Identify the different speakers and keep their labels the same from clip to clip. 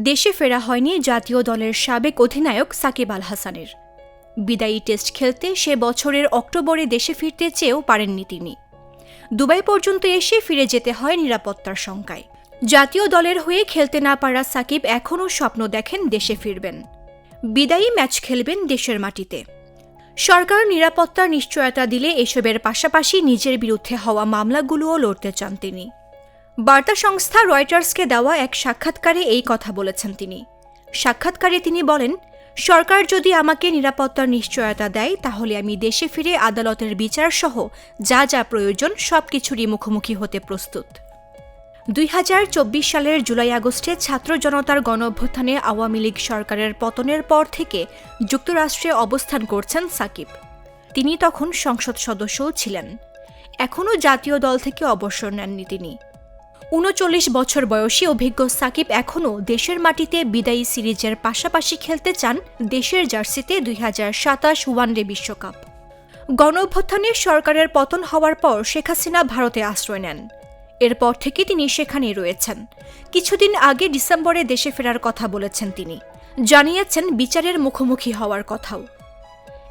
Speaker 1: দেশে ফেরা হয়নি জাতীয় দলের সাবেক অধিনায়ক সাকিব আল হাসানের। বিদায়ী টেস্ট খেলতে সে বছরের অক্টোবরে দেশে ফিরতে চেয়েও পারেননি তিনি। দুবাই পর্যন্ত এসে ফিরে যেতে হয় নিরাপত্তার শঙ্কায়। জাতীয় দলের হয়ে খেলতে না পারা সাকিব এখনও স্বপ্ন দেখেন দেশে ফিরবেন, বিদায়ী ম্যাচ খেলবেন দেশের মাটিতে। সরকার নিরাপত্তার নিশ্চয়তা দিলে এসবের পাশাপাশি নিজের বিরুদ্ধে হওয়া মামলাগুলোও লড়তে চান তিনি। বার্তা সংস্থা রয়টার্সকে দেওয়া এক সাক্ষাৎকারে এই কথা বলেছেন তিনি। সাক্ষাৎকারে তিনি বলেন, সরকার যদি আমাকে নিরাপত্তার নিশ্চয়তা দেয় তাহলে আমি দেশে ফিরে আদালতের বিচার সহ যা যা প্রয়োজন সবকিছুরই মুখোমুখি হতে প্রস্তুত। 2024 সালের জুলাই আগস্টে ছাত্র জনতার গণঅভ্যুত্থানে আওয়ামী লীগ সরকারের পতনের পর থেকে যুক্তরাষ্ট্রে অবস্থান করছেন সাকিব। তিনি তখন সংসদ সদস্যও ছিলেন। এখনও জাতীয় দল থেকে অবসর নেননি তিনি। 39 বছর বয়সী অভিজ্ঞ সাকিব এখনও দেশের মাটিতে বিদায়ী সিরিজের পাশাপাশি খেলতে চান দেশের জার্সিতে 2027 ওয়ানডে বিশ্বকাপ। গণঅভ্যুত্থানে সরকারের পতন হওয়ার পর শেখ হাসিনা ভারতে আশ্রয় নেন। এরপর থেকে তিনি সেখানেই রয়েছেন। কিছুদিন আগে ডিসেম্বরে দেশে ফেরার কথা বলেছেন তিনি, জানিয়েছেন বিচারের মুখোমুখি হওয়ার কথাও।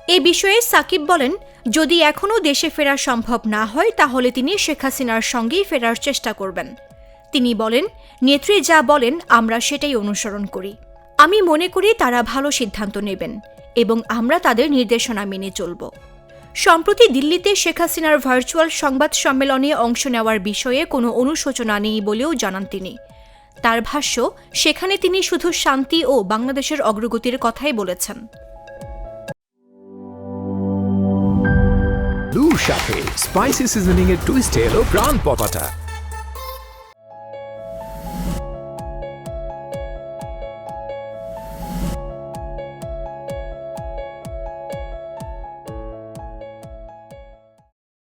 Speaker 1: এ বিষয়ে সাকিব বলেন, যদি এখনও দেশে ফেরা সম্ভব না হয় তাহলে তিনি শেখ হাসিনার সঙ্গেই ফেরার চেষ্টা করবেন। তিনি বলেন, নেত্রী যা বলেন আমরা সেটাই অনুসরণ করি। আমি মনে করি তারা ভালো সিদ্ধান্ত নেবেন এবং আমরা তাদের নির্দেশনা মেনে চলব। সম্প্রতি দিল্লিতে শেখ হাসিনার ভার্চুয়াল সংবাদ সম্মেলনে অংশ নেওয়ার বিষয়ে কোনো অনুশোচনা নেই বলেও জানান তিনি। তার ভাষ্য, সেখানে তিনি শুধু শান্তি ও বাংলাদেশের অগ্রগতির কথাই বলেছেন।
Speaker 2: ব্লু সাথে স্পাইসি সিজনিং এর টুইস্ট এলো প্রাণ পপাটা।